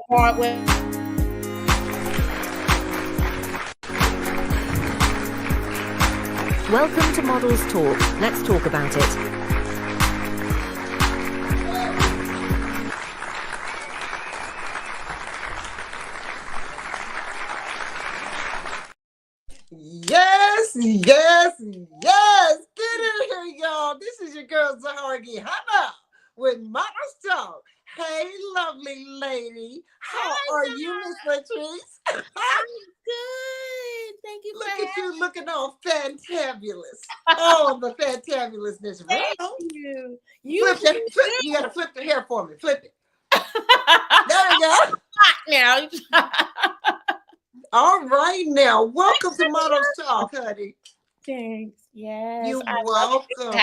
Hardware. Welcome to Models Talk. Let's talk about it. Yes. Get in here, y'all. This is your girl Zahargi Hannah with Models Talk. Hey, lovely lady. How are you, Miss Latrice? I'm good. Thank you. Look at you looking all fantabulous. Oh, the fantabulousness. Thank you. You Gotta flip the hair for me. Flip it. There we go. Now. All right now. Welcome to Models Talk, honey. Thanks. Yes. You're welcome.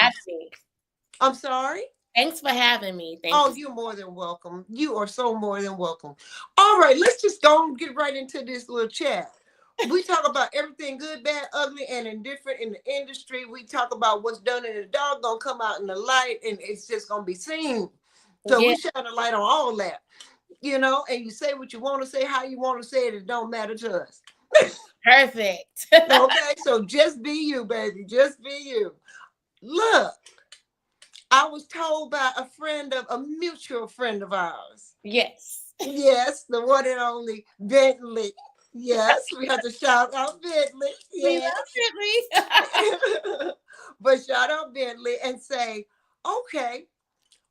I'm sorry? Thanks for having me. Thank you. You're more than welcome. You are so more than welcome. All right, let's just go and get right into this little chat. We talk about everything good, bad, ugly, and indifferent in the industry. We talk about what's done in the dark gonna come out in the light, and it's just gonna be seen. So we shine a light on all that, and you say what you want to say, how you want to say it. It don't matter to us. Perfect. Okay, so just be you, baby. Just be you. Look. I was told by a mutual friend of ours. Yes. Yes, the one and only Bentley. Yes, we have to shout out Bentley. Yes. Bentley. But shout out Bentley and say, okay,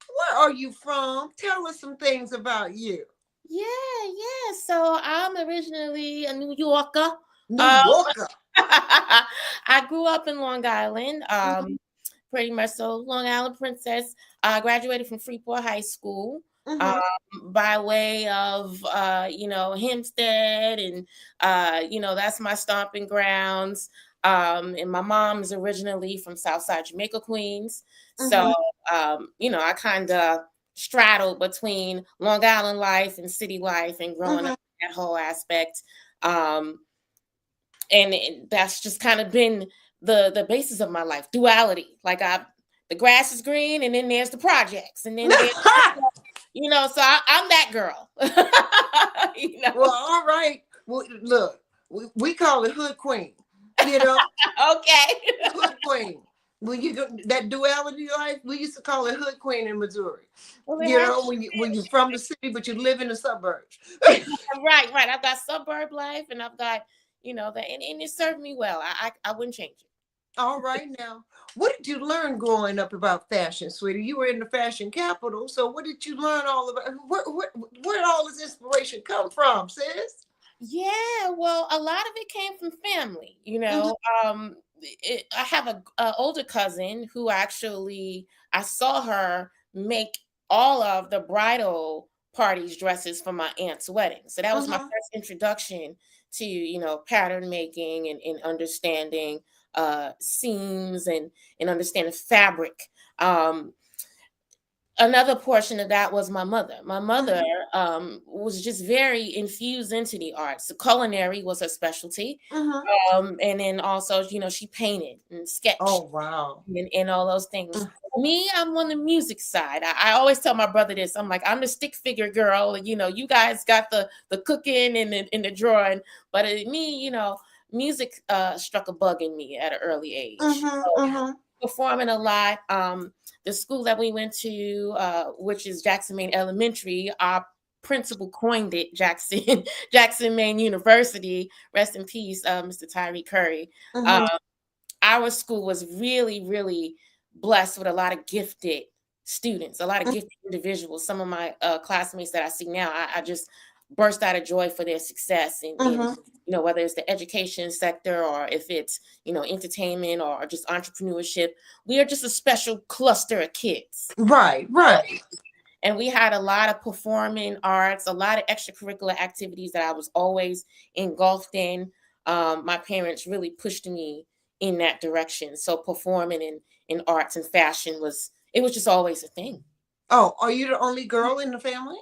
where are you from? Tell us some things about you. Yeah. So I'm originally a New Yorker. I grew up in Long Island. Pretty much so, Long Island princess. I graduated from Freeport High School by way of, Hempstead, and, that's my stomping grounds. And my mom is originally from Southside Jamaica, Queens. So, I kind of straddled between Long Island life and city life and growing up in that whole aspect. And that's just kind of been the basis of my life, duality. Like the grass is green, and then there's the projects, and then there's, so I'm that girl. Well, all right. Well, look, we call it hood queen. Okay. Hood queen. When you go that duality life, we used to call it hood queen in Missouri. Well, when you're from the city, but you live in the suburbs. Right. I've got suburb life, and I've got, and it served me well. I wouldn't change it. All right now, what did you learn growing up about fashion, sweetie? You were in the fashion capital, so what did you learn all about? Where did all this inspiration come from, sis? Yeah, well, a lot of it came from family. I have an older cousin who actually I saw her make all of the bridal parties dresses for my aunt's wedding. So that was my first introduction to pattern making and understanding seams and understanding fabric. Another portion of that was my mother. My mother was just very infused into the arts. The culinary was her specialty. And then also, she painted and sketched. Oh, wow. And all those things. Me, I'm on the music side. I always tell my brother this. I'm like, I'm the stick figure girl. You guys got the cooking and the drawing. But me, music struck a bug in me at an early age. Performing a lot. The school that we went to, which is Jackson, Maine Elementary, our principal coined it Jackson, Maine University. Rest in peace, Mr. Tyree Curry. Our school was really, really blessed with a lot of gifted students, a lot of gifted individuals. Some of my classmates that I see now, I just burst out of joy for their success in whether it's the education sector or if it's entertainment or just entrepreneurship. We are just a special cluster of kids. Right. And we had a lot of performing arts, a lot of extracurricular activities that I was always engulfed in. My parents really pushed me in that direction. So performing in arts and fashion was just always a thing. Oh, are you the only girl in the family?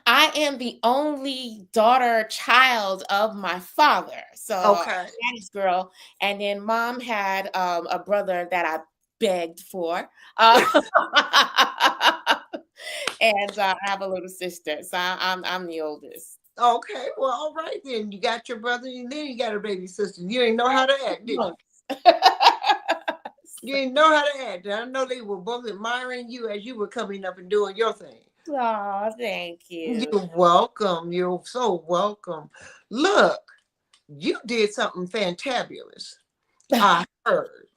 I am the only child of my father. So daddy's girl. And then mom had a brother that I begged for. And I have a little sister, so I'm the oldest. Okay, well, all right then. You got your brother, and then you got a baby sister. You didn't know how to act, did you? You didn't know how to act. I know they were both admiring you as you were coming up and doing your thing. Oh, thank you. You're welcome. You're so welcome. Look, you did something fantabulous. I heard.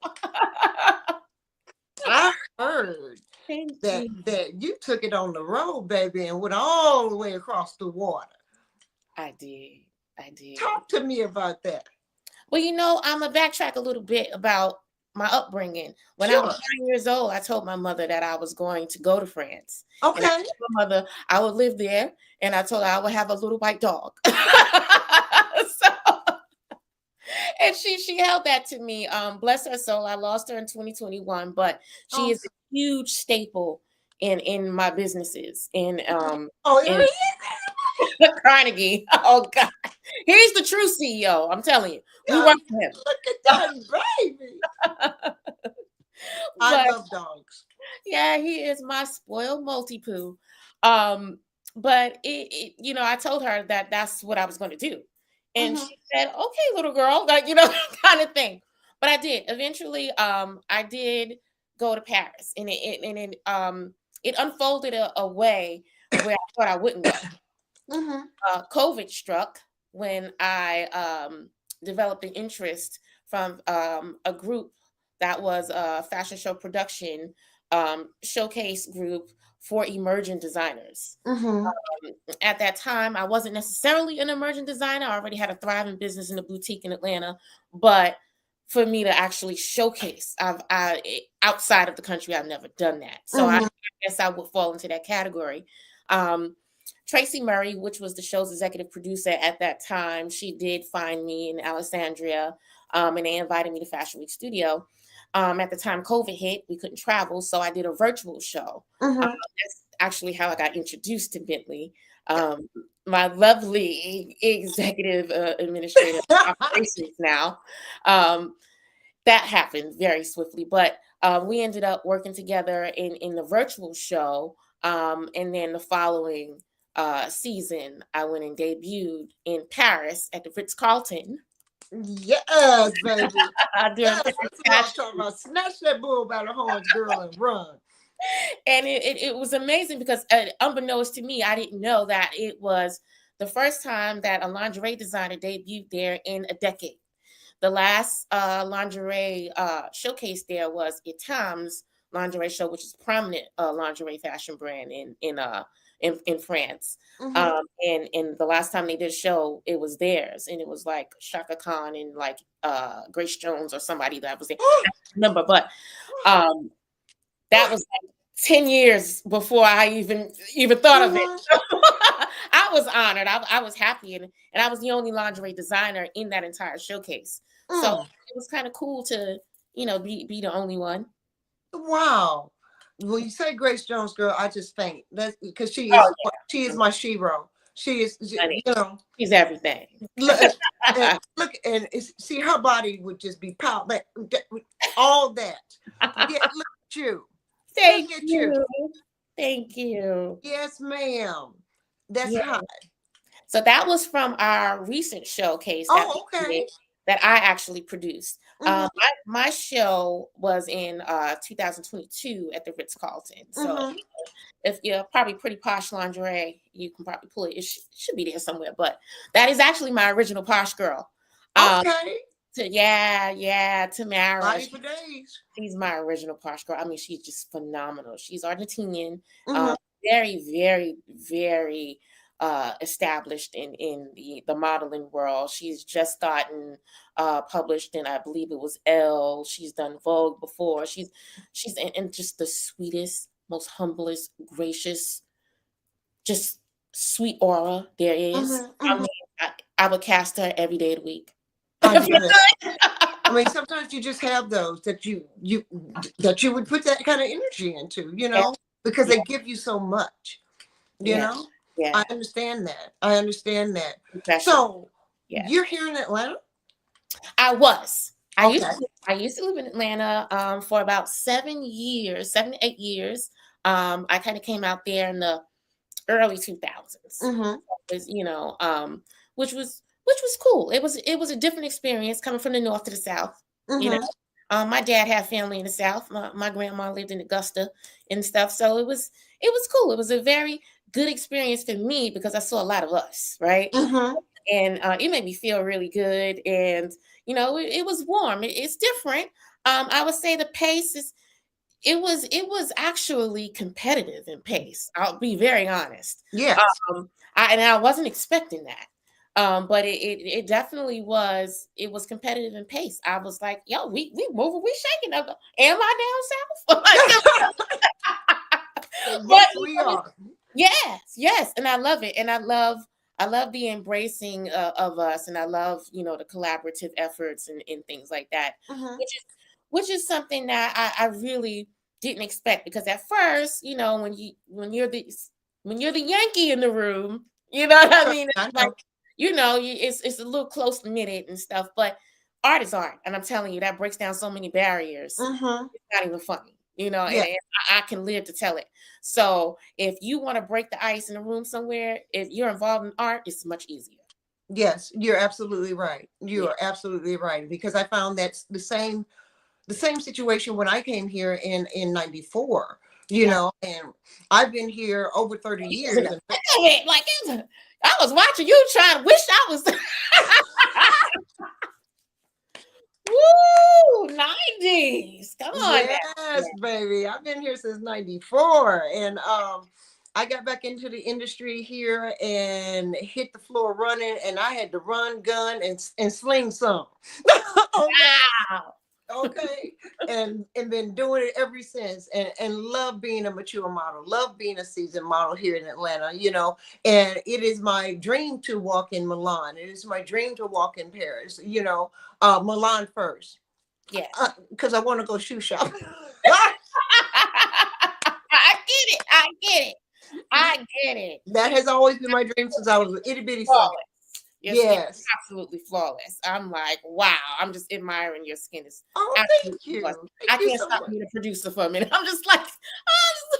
I heard Thank that you. that you took it on the road, baby, and went all the way across the water. I did. I did. Talk to me about that. Well, I'm going to backtrack a little bit about my upbringing. When I was Sure. 9 years old, I told my mother that I was going to go to France. And I Okay. told my mother I would live there, and I told her I would have a little white dog. And she held that to me. Bless her soul. I lost her in 2021, but she is a huge staple in my businesses. In really? Carnegie. Oh God, he's the true CEO. I'm telling you, we work for him. Look at that baby. I love dogs. Yeah, he is my spoiled multi-poo. But I told her that that's what I was going to do. And she said, okay, little girl, like, kind of thing. But I did. Eventually, I did go to Paris, and it unfolded a way where I thought I wouldn't go. COVID struck when I developed an interest from a group that was a fashion show production showcase group for emerging designers. At that time, I wasn't necessarily an emerging designer. I already had a thriving business in a boutique in Atlanta, but for me to actually showcase, outside of the country, I've never done that. So I guess I would fall into that category. Tracy Murray, which was the show's executive producer at that time, she did find me in Alexandria, and they invited me to Fashion Week Studio. At the time COVID hit, we couldn't travel, so I did a virtual show. That's actually how I got introduced to Bentley. My lovely executive administrator operations now. That happened very swiftly, but we ended up working together in the virtual show. And then the following season, I went and debuted in Paris at the Ritz-Carlton. Yes, baby. Yes, that's what I'm talking about. Snatch that bull by the horns, girl, and run. And it was amazing because unbeknownst to me, I didn't know that it was the first time that a lingerie designer debuted there in a decade. The last lingerie showcase there was Etam's lingerie show, which is a prominent lingerie fashion brand in France. And the last time they did a show, it was theirs, and it was like Shaka Khan and like Grace Jones or somebody that was there. I don't remember, but that was like 10 years before I even thought of it. I was honored. I was happy, and I was the only lingerie designer in that entire showcase. So it was kind of cool to be the only one. Wow. When you say Grace Jones, girl, I just faint. That's because she is my shero. She is, she's everything. Look, and see, her body would just be power, like all that. Yeah, look at you. Thank you. Thank you. Yes, ma'am. That's hot. So that was from our recent showcase that I actually produced. My show was in 2022 at the Ritz-Carlton. So if you're probably pretty posh lingerie, you can probably pull it. It should be there somewhere. But that is actually my original posh girl. Tamara. She's my original posh girl. I mean, she's just phenomenal. She's Argentinian, very, very, very established in the modeling world. She's just gotten published in, I believe it was Elle. She's done Vogue before. She's in just the sweetest, most humblest, gracious, just sweet aura there is. I mean, I would cast her every day of the week. I mean, sometimes you just have those that you would put that kind of energy into, because they give you so much, you know. Yeah, I understand that. So, you're here in Atlanta? I was. I used to live in Atlanta for about 7 to 8 years. I kind of came out there in the early 2000s. Mm-hmm. Was, which was cool. It was a different experience coming from the north to the south. You know, Mm-hmm. my dad had family in the south. My grandma lived in Augusta and stuff. So it was cool. It was a very good experience for me because I saw a lot of us, right? Mm-hmm. And it made me feel really good. And it was warm. It's different. I would say the pace is. It was actually competitive in pace. I'll be very honest. Yes. I wasn't expecting that. But it definitely was. It was competitive in pace. I was like, yo, we moving, we shaking up. Am I down south? But Yes, we are. yes, and I love it, and I love the embracing of us, and I love the collaborative efforts and things like that, Mm-hmm. which is something that I really didn't expect because at first, when you're the Yankee in the room, you know what I mean? I It's like know. it's a little close knitted and stuff, but art is art, and I'm telling you that breaks down so many barriers. Mm-hmm. It's not even funny, and, Yeah. and I can live to tell it. So if you want to break the ice in a room somewhere, if you're involved in art, it's much easier. Yes, you're absolutely right. You Yeah. are absolutely right because I found that's the same situation when I came here in '94. Yeah. And I've been here over 30 You was in years. the And thick of it. Like I was watching you trying to wish I was. Woo! 90s. Come on now. yes, baby, I've been here since '94, and I got back into the industry here and hit the floor running, and I had to run, gun, and sling some. Okay. Wow. Okay, and been doing it ever since, and love being a mature model, love being a seasoned model here in Atlanta. And it is my dream to walk in Milan. It is my dream to walk in Paris. Milan first, Yes. because I want to go shoe shopping. I get it. I get it. I get it. That has always been my dream since I was a itty bitty something. Flawless. Your skin is Yes. absolutely flawless. I'm like, wow. I'm just admiring your skin. Is Oh, absolutely thank you. flawless. I Thank you can't so stop much. being a producer for a minute. I'm just like, oh,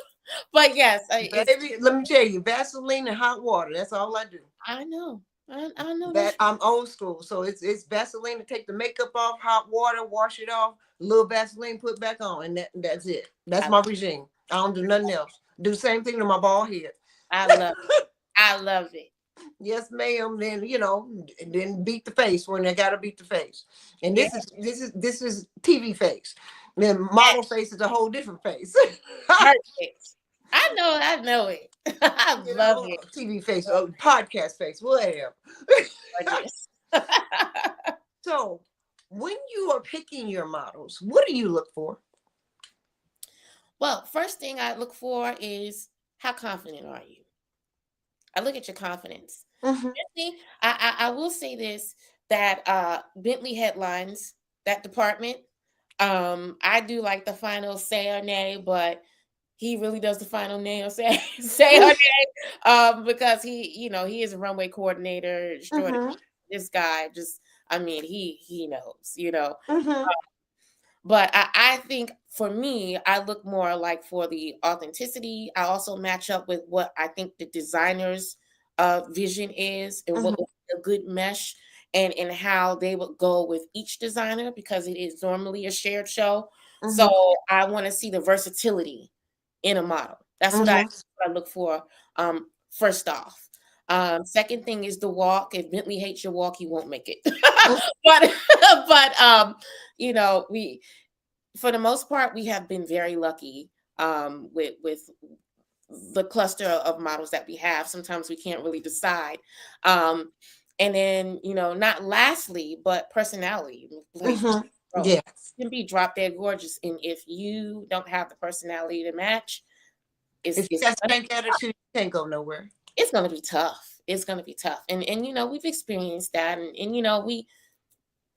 but yes, it's. Baby, let me tell you, Vaseline and hot water. That's all I do. I know. I know That that's I'm old school, so it's Vaseline to take the makeup off, hot water, wash it off, a little Vaseline put back on, and that's it. That's I, my regime. I don't do nothing else. Do the same thing to my bald head. I love it. I love it. Yes, ma'am. Then then beat the face when they gotta beat the face. And Yeah. this is TV face. Then model Yes. face is a whole different face. Perfect. I know it. I love it. TV face, podcast face, whatever. Gorgeous. So, when you are picking your models, what do you look for? Well, first thing I look for is how confident are you? I look at your confidence. Mhm. Bentley, I will say this that Bentley headlines that department. I do like the final say or nay, but he really does the final nay or say or nay. Because he is a runway coordinator extraordinary. Mhm. This guy just, I mean, he knows. Mhm. But I think for me, I look more like for the authenticity. I also match up with what I think the designer's vision is and what Mhm. would be a good mesh and how they would go with each designer because it is normally a shared show. So Mhm. I want to see the versatility in a model. That's Mhm. what I look for. First off. Second thing is the walk. If Bentley hates your walk, you won't make it. but but we for the most part we have been very lucky with the cluster of models that we have. Sometimes we can't really decide. Um, and then not lastly, but personality plays a Mhm. role. Yes. You can be drop dead gorgeous, and if you don't have the personality to match, If it's you it's got gonna stank attitude, you can't go nowhere. it's gonna be tough. It's gonna be tough, and we've experienced that, and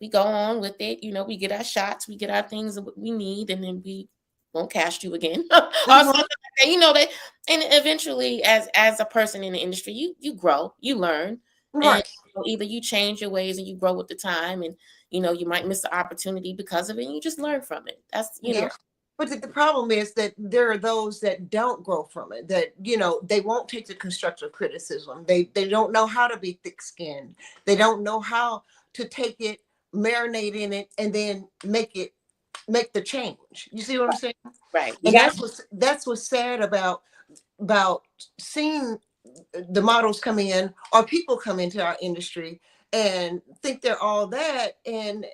we go on with it. We get our shots, we get our things that we need, and then we won't cast you again. Or something Mhm. like that. That, and eventually, as a person in the industry, you grow, you learn, and Right. either you change your ways and you grow with the time, and you might miss the opportunity because of it, and you just learn from it. That's Yeah. But the problem is that there are those that don't grow from it, that, they won't take the constructive criticism. They don't know how to be thick skinned. They don't know how to take it, marinate in it, and then make the change. You see what I'm saying? Right. You And got that's what's sad about seeing the models come in, or people come into our industry and think they're all that, and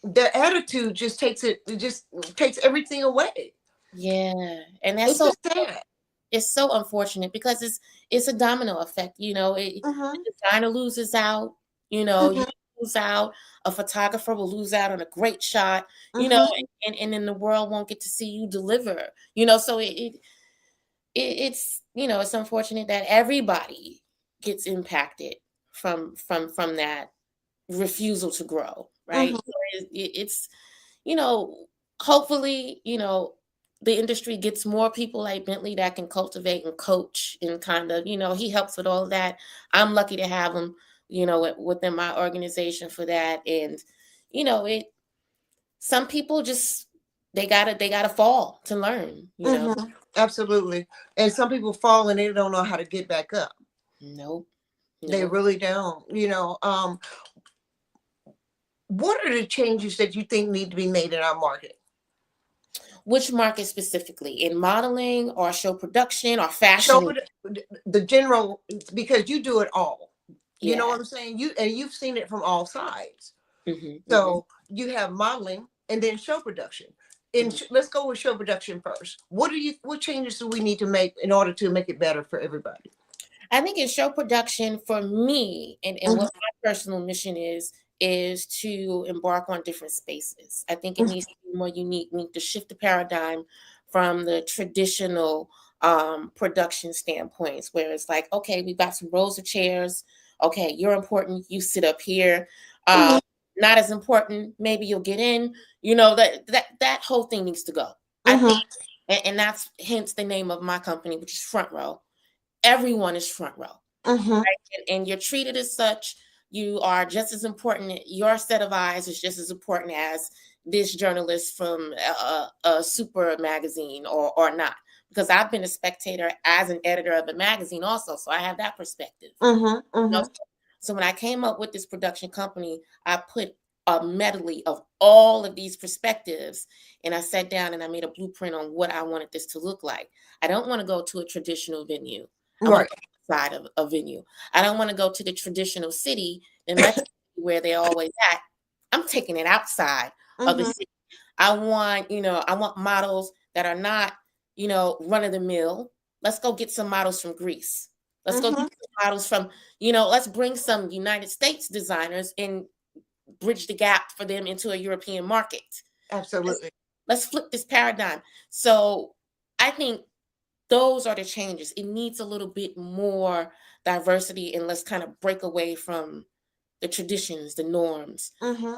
their attitude just takes everything away. yeah. And that's It's so just sad. it's so unfortunate because it's a domino effect. Mm-hmm, The designer loses out, you mm-hmm, lose out, a photographer will lose out on a great shot, mm-hmm, and then the world won't get to see you deliver. So it's unfortunate that everybody gets impacted from that refusal to grow, right? mm-hmm. So it's you know hopefully the industry gets more people like Bentley that can cultivate and coach, and kind of he helps with all of that. I'm lucky to have him within my organization for that. And it some people just they gotta fall to learn. Mm-hmm. Absolutely. And some people fall and they don't know how to get back up. Nope. They Nope. really don't. What are the changes that you think need to be made in our market? Which market specifically? In modeling or show production or Show fashion? the general, because you do it all. You know Yeah. what I'm saying? You've seen it from all sides. Hmm. Hmm. So you have modeling and then show production. Let's go with show production first. What changes do we need to make in order to make it better for everybody? I think in show production, for me, and what my personal mission is to embark on different spaces. I think it Mhm, needs to be more unique. We need to shift the paradigm from the traditional production standpoints, where it's like, okay, we've got some rows of chairs. Okay, you're important. You sit up here. mhm, Uh, Not as important. Maybe you'll get in. That whole thing needs to go. I think, mhm, and that's hence the name of my company, which is Front Row. Everyone is front row, mhm, and you're treated as such. You are just as important. Your set of eyes is just as important as this journalist from a super magazine, or not, because I've been a spectator as an editor of a magazine also, so I have that perspective. mhm, you know mhm, so when I came up with this production company, I put a medley of all of these perspectives, and I sat down and I made a blueprint on what I wanted this to look like. I don't want to go to a traditional venue. I want right. to go outside of a venue. I don't want to go to the traditional city and let where they're always at. I'm taking it outside of the Mhm, city. I want models that are not, run of the mill. Let's go get some models from Greece. Let's go get mhm, some models from, let's bring some United States designers and bridge the gap for them into a European market. Let's, absolutely. let's flip this paradigm. So I think those are the changes. It needs a little bit more diversity, and let's kind of break away from the traditions, the norms. Mhm.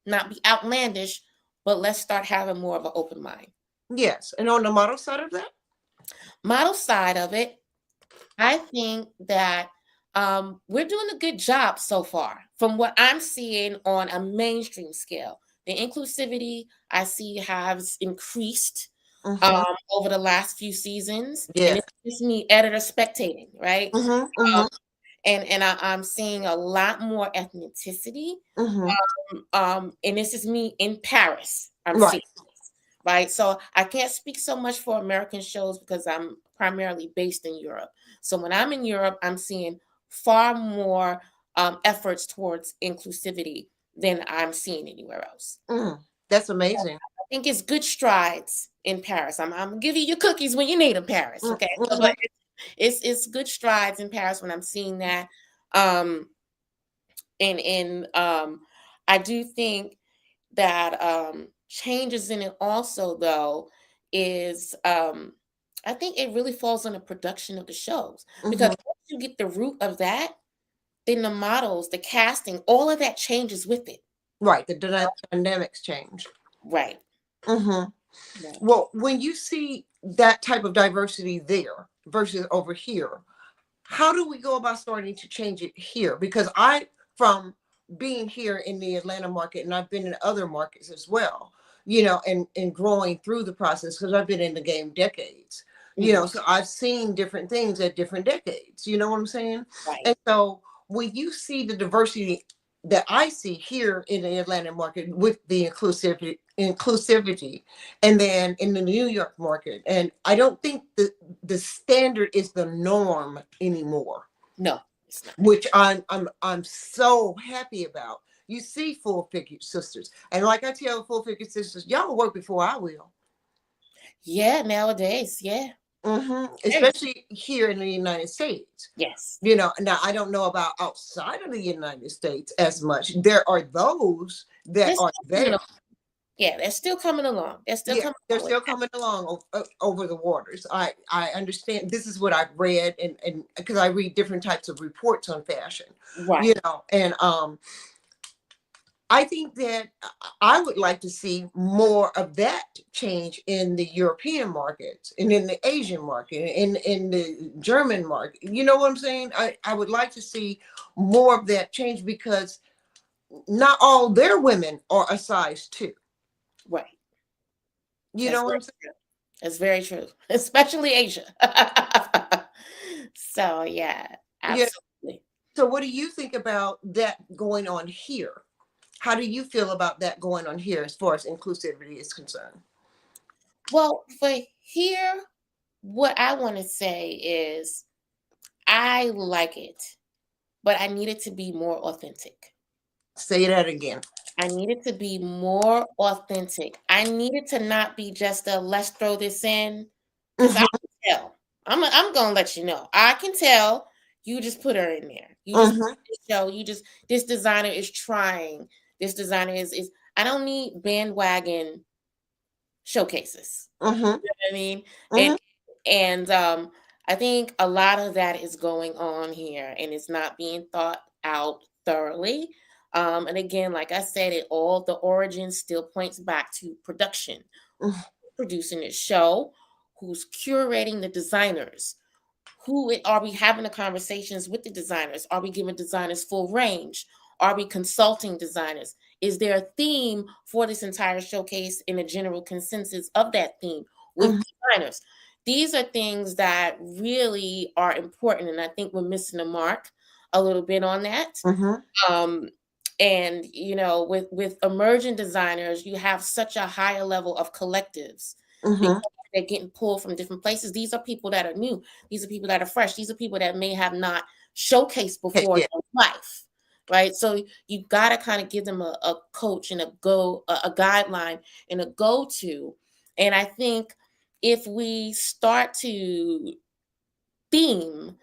Not be outlandish, but let's start having more of an open mind. Yes. And on the model side of that? Model side of it, I think that we're doing a good job so far from what I'm seeing on a mainstream scale. The inclusivity I see has increased Mhm. over the last few seasons, and Yeah. it's just me, editor, spectating, right? Mhm, Um, mhm, and I'm seeing a lot more ethnicity, mhm. and this is me in Paris. I'm seeing Right. this, right? So I can't speak so much for American shows because I'm primarily based in Europe. So when I'm in Europe, I'm seeing far more efforts towards inclusivity than I'm seeing anywhere else. Mm. That's amazing. I think it's good strides in Paris. I'm gonna give you your cookies when you need them, Paris. Mm, Okay, but mhm, it's good strides in Paris when I'm seeing that. Um, and I do think that changes in it also, though, is I think it really falls on the production of the shows, because mhm. once you get the root of that, then the models, the casting, all of that changes with it. Right. The dynamics change. Right. Mhm. Right. Well, when you see that type of diversity there versus over here, how do we go about starting to change it here? Because from being here in the Atlanta market, and I've been in other markets as well, and growing through the process, because I've been in the game decades, Mhm. so I've seen different things at different decades, you know what I'm saying? Right. And so when you see the diversity that I see here in the Atlanta market with the inclusivity, and then in the New York market, and I don't think the standard is the norm anymore, No, it's not. which I'm so happy about. You see full figure sisters, and like I tell full figure sisters, y'all work before I will. Yeah, nowadays, yeah. Very. Especially here in the United States. Yes. Now I don't know about outside of the United States as much. There are those that They're are still coming there. along. Yeah, they're still coming along. They're still Yeah, coming they're along with still that. coming along over the waters. I understand. This is what I've read, and because I read different types of reports on fashion, Right. and I think that I would like to see more of that change in the European markets and in the Asian market and in the German market. You know what I'm saying? I would like to see more of that change, because not all their women are a size 2. Right. You That's know what very I'm saying? true. That's very true, especially Asia. So yeah, Yeah. absolutely. So what do you think about that going on here? How do you feel about that going on here as far as inclusivity is concerned? Well, for here, what I want to say is I like it, but I need it to be more authentic. Say that again. I need it to be more authentic. I need it to not be just a let's throw this in, because I Hmm. can tell. I'm gonna let you know. I can tell you just put her in there. You just Hmm. show you just this designer is trying. This designer is I don't need bandwagon showcases. Hmm. You know what I mean? Hmm. And I think a lot of that is going on here, and it's not being thought out thoroughly. And again, like I said, it all the origin still points back to production, producing this show, who's curating the designers, are we having the conversations with the designers? Are we giving designers full range? Are we consulting designers? Is there a theme for this entire showcase in a general consensus of that theme with Hmm. designers? These are things that really are important, and I think we're missing the mark a little bit on that. Hmm. Um, and with emerging designers, you have such a higher level of collectives because Hmm. they're getting pulled from different places. These are people that are new. These are people that are fresh. These are people that may have not showcased before in Yeah. their life, right? So you got to kind of give them a coach and a guideline and a go-to. And I think if we start to theme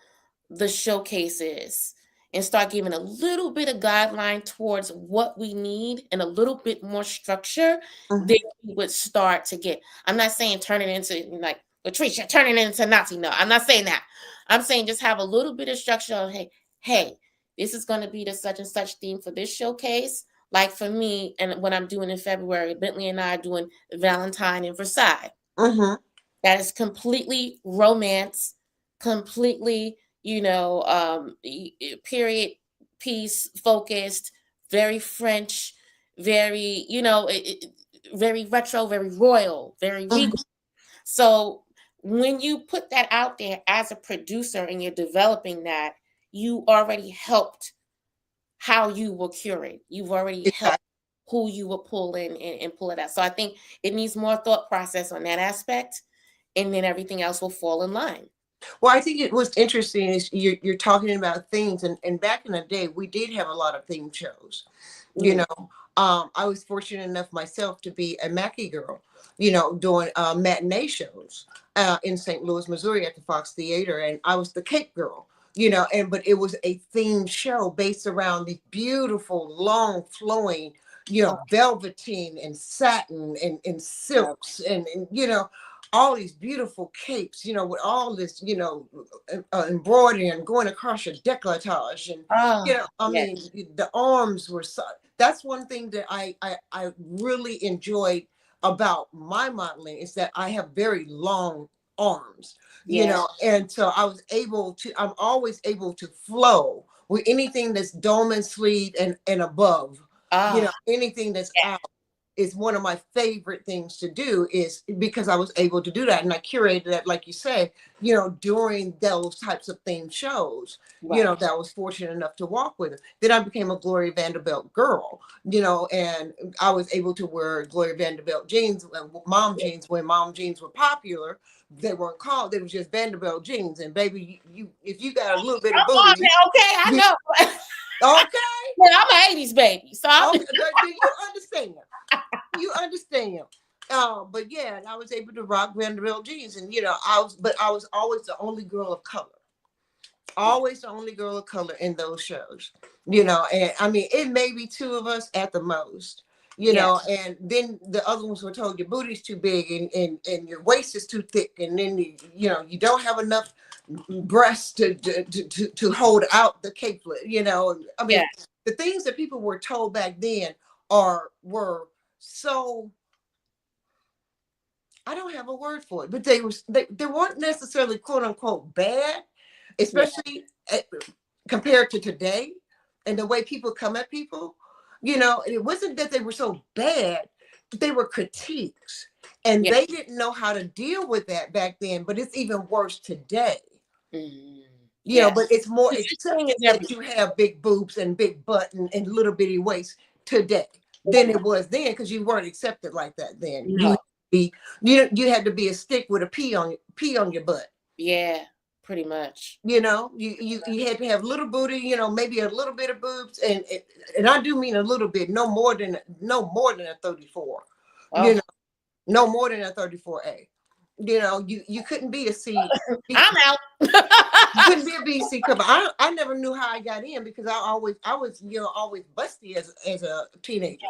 the showcases and start giving a little bit of guideline towards what we need and a little bit more structure, then Hmm. we would start to get. I'm not saying turn it into like Latricia, turning it into Nazi. No, I'm not saying that. I'm saying just have a little bit of structure on hey, this is going to be the such and such theme for this showcase. Like for me, and what I'm doing in February, Bentley and I are doing Valentine in Versailles. Hmm. That is completely romance, completely, period piece focused, very French, very, very retro, very royal, very regal. So when you put that out there as a producer and you're developing that, you already helped how you will curate. You've already helped Exactly. who you will pull in and pull it out. So I think it needs more thought process on that aspect, and then everything else will fall in line. Well, I think it was interesting is you're talking about themes, and back in the day, we did have a lot of theme shows. You Mm. know, I was fortunate enough myself to be a Mackie girl. Doing matinee shows in St. Louis, Missouri, at the Fox Theater, and I was the cake girl. But it was a themed show based around these beautiful, long, flowing, Oh, velveteen and satin and love silks and all these beautiful capes, with all this, embroidery and going across your decolletage. And, oh, I yes, mean, the arms were so, that's one thing that I really enjoyed about my modeling is that I have very long arms, yeah. and so I'm always able to flow with anything that's dome and sleeve and above, Oh, anything that's yeah. out. is one of my favorite things to do, is because I was able to do that. And I curated that, like you say, during those types of themed shows, Right. that I was fortunate enough to walk with. Then I became a Gloria Vanderbilt girl, and I was able to wear Gloria Vanderbilt jeans, mom jeans, when mom jeans were popular. They weren't called, they were just Vanderbilt jeans. And baby, you if you got a little bit of Come on booty, now, okay, I know. okay, But I'm an 80s baby, so I'm okay, do you understand? You understand. But yeah, I was able to rock Vanderbilt jeans, and I was always the only girl of color. Always the only girl of color in those shows. And I mean, it may be two of us at the most. yeah, And then the other ones were told your booty's too big, and your waist is too thick, and then you don't have enough breasts to hold out the capelet. I yeah, mean, the things that people were told back then were so, I don't have a word for it, but they weren't necessarily quote unquote bad, yeah, especially compared to today and the way people come at people. It wasn't that they were so bad, but they were critiques, and yeah. they didn't know how to deal with that back then. But it's even worse today. Mm, yeah. But it's more Consistency accepted is that you everything. have big boobs and big butt and little bitty waist today than it was then, because you weren't accepted like that then. No. You had to be a stick with a pea on your butt. Yeah, pretty much. You had to have little booty, maybe a little bit of boobs, and I do mean a little bit, no more than a 34, you Oh, know, no more than a 34A. You couldn't be a C. I'm out. You couldn't be a BC cover. I never knew how I got in, because I was always busty as a teenager.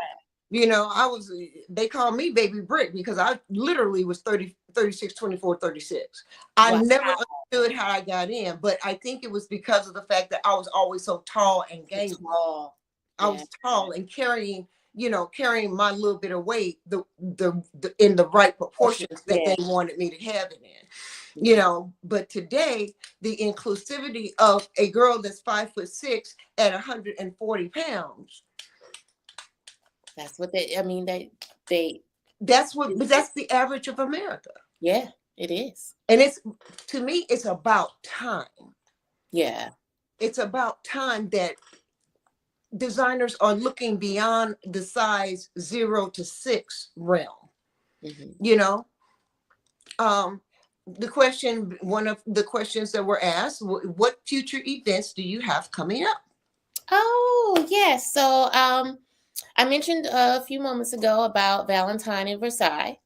They called me baby brick, because I literally was 30, 36, 24, 36. I Wow. never understood how I got in, but I think it was because of the fact that I was always so tall and gangly. Tall. I Yeah. was tall and carrying my little bit of weight in the right proportions that Yeah. they wanted me to have it in. But today, the inclusivity of a girl that's 5'6" at 140 pounds, That's what I mean, they, but that's the average of America. yeah, it is. And to me, it's about time. Yeah. It's about time that designers are looking beyond the size 0 to 6 realm. Hmm. Um, one of the questions that were asked, what future events do you have coming up? Oh, yes. So, I mentioned a few moments ago about Valentine in Versailles.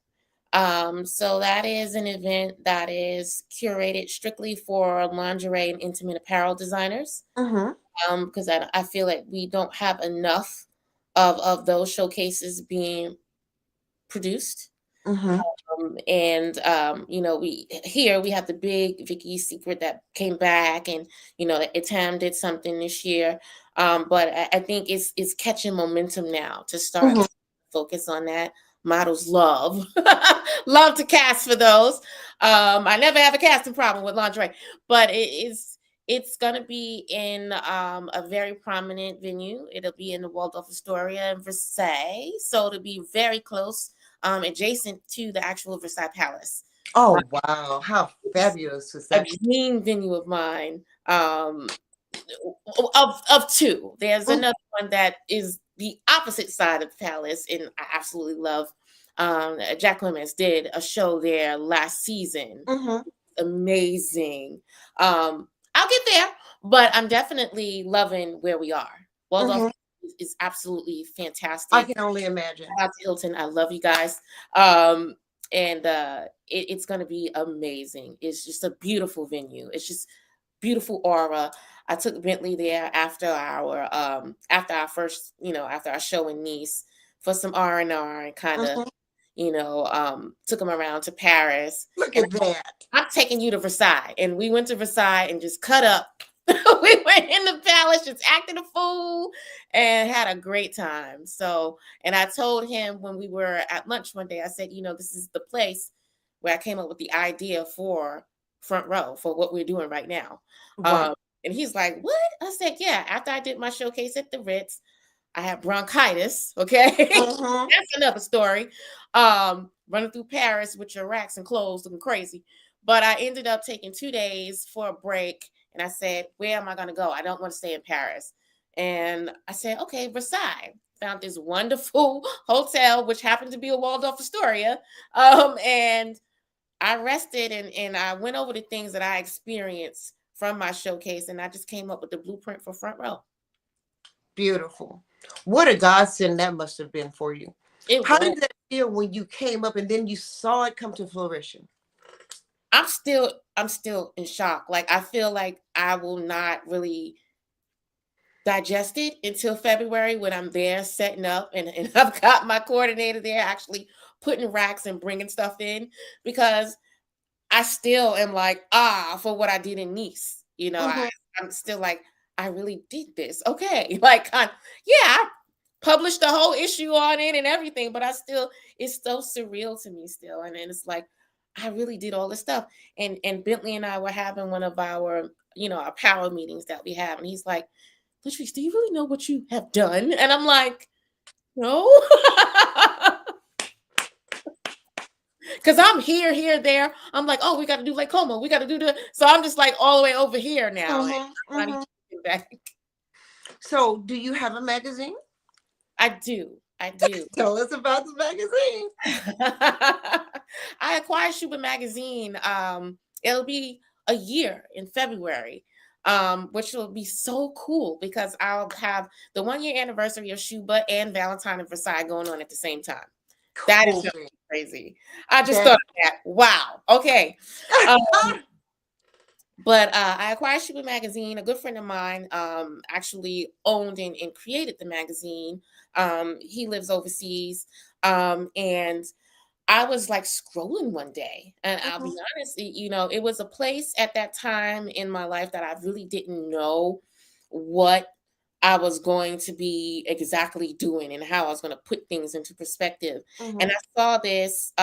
So that is an event that is curated strictly for lingerie and intimate apparel designers. Mm-hmm. Because I feel like we don't have enough of those showcases being produced. Mm-hmm. We have the big Vicky's Secret that came back, and Etam did something this year. But I think it's catching momentum now to start Mm-hmm. to focus on that. Models love love to cast for those. I never have a casting problem with lingerie, but it's gonna be in a very prominent venue. It'll be in the Waldorf Astoria in Versailles, so it'll be very close, adjacent to the actual Versailles Palace. Oh, wow. How fabulous is A that? dream venue of mine. Of two. There's Mm-hmm. another one that is the opposite side of the palace, and I absolutely love. Jack Clemens did a show there last season. Mm-hmm. Amazing. I'll get there, but I'm definitely loving where we are. Waldorf Mm-hmm. is absolutely I fantastic. can only imagine. Shout out to Hilton. I love you guys. And it's going to be amazing. It's just a beautiful venue. It's just beautiful aura. I took Bentley there after our show in Nice for some R&R, and kind of, Mm-hmm. took him around to Paris. Look And at that. I'm taking you to Versailles. And we went to Versailles and just cut up. We went in the palace, just acted a fool, and had a great time. So, and I told him when we were at lunch one day, I said, this is the place where I came up with the idea for Front Row, for what we're doing right now. Right. And he's like, what? I said, yeah, after I did my showcase at the Ritz, I had bronchitis. Okay. Mhm. That's another story. Running through Paris with your racks and clothes looking crazy. But I ended up taking 2 days for a break. And I said, where am I going to go? I don't want to stay in Paris. And I said, okay, Versailles. Found this wonderful hotel, which happened to be a Waldorf Astoria. And I rested and I went over the things that I experienced from my showcase. And I just came up with the blueprint for Front Row. Beautiful. What a godsend that must have been for you. It How was. did that feel when you came up and then you saw it come to fruition? I'm still in shock. Like I feel like I will not really digest it until February when I'm there setting up and I've got my coordinator there actually putting racks and bringing stuff in because I still am like, for what I did in Nice. Mhm. I'm still like, I really did this. Okay. Like, I published the whole issue on it and everything, but it's so surreal to me still. And then it's like, I really did all this stuff. And Bentley and I were having one of our, our power meetings that we have. And he's like, Latrice, do you really know what you have done? And I'm like, no. Because I'm here, there. I'm like, oh, we got to do Lake Como. We got to do the. So I'm just like all the way over here now. And Mhm. I'm not Mhm. even back. So, do you have a magazine? I do. I do. Tell us about the magazine. I acquired Shuba magazine. It'll be a year in February, which will be so cool because I'll have the 1 year anniversary of Shuba and Valentine and Versailles going on at the same time. That is Cool. gonna be crazy. I just That- thought of that. Wow. Okay. Um, but I acquired Shuba magazine. A good friend of mine actually owned and created the magazine. He lives overseas. And I was like scrolling one day, and I'll be Mhm. honest, it was a place at that time in my life that I really didn't know what I was going to be exactly doing and how I was going to put things into perspective. And Mhm. I saw this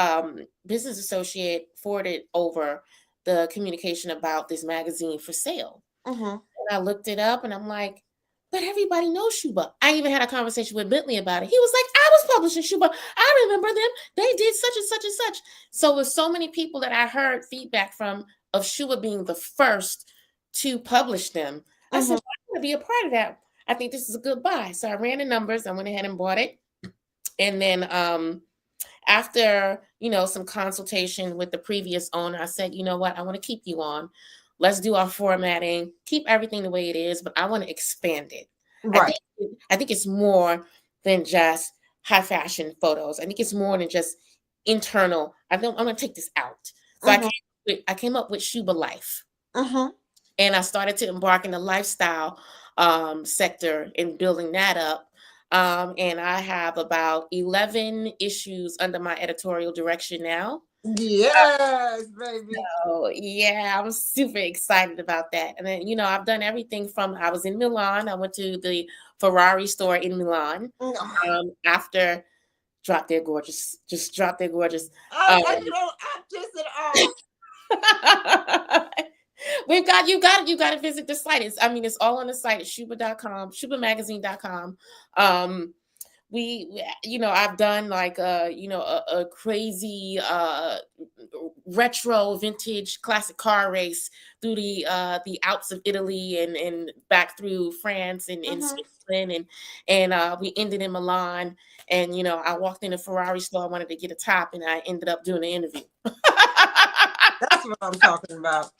business associate forwarded over the communication about this magazine for sale. Mhm. And I looked it up and I'm like, but everybody knows Shuba. I even had a conversation with Bentley about it. He was like, I was publishing Shuba. I remember them. They did such and such and such. So with so many people that I heard feedback from of Shuba being the first to publish them, I said, Mhm. I want to be a part of that. I think this is a good buy. So I ran the numbers. I went ahead and bought it. And then after, some consultation with the previous owner, I said, you know what? I want to keep you on. Let's do our formatting, keep everything the way it is, but I want to expand it. I Right. think I think it's more than just high fashion photos. I think it's more than just internal. I'm going to take this out. So Mhm. I came up with Shuba Life, Mhm. and I started to embark in the lifestyle sector and building that up. And I have about 11 issues under my editorial direction now. Yes, baby. Oh, yeah, I'm super excited about that. And then, I've done everything from I was in Milan. I went to the Ferrari store in Milan. Mm. After Drop Dead Gorgeous, just Drop Dead Gorgeous. I'm just at all. You got to visit the site. It's all on the site at shuba.com, shubamagazine.com. I've done like a crazy retro vintage classic car race through the Alps of Italy and back through France and Mhm. Switzerland, and we ended in Milan. And I walked in a Ferrari store. I wanted to get a top, and I ended up doing an interview. That's what I'm talking about.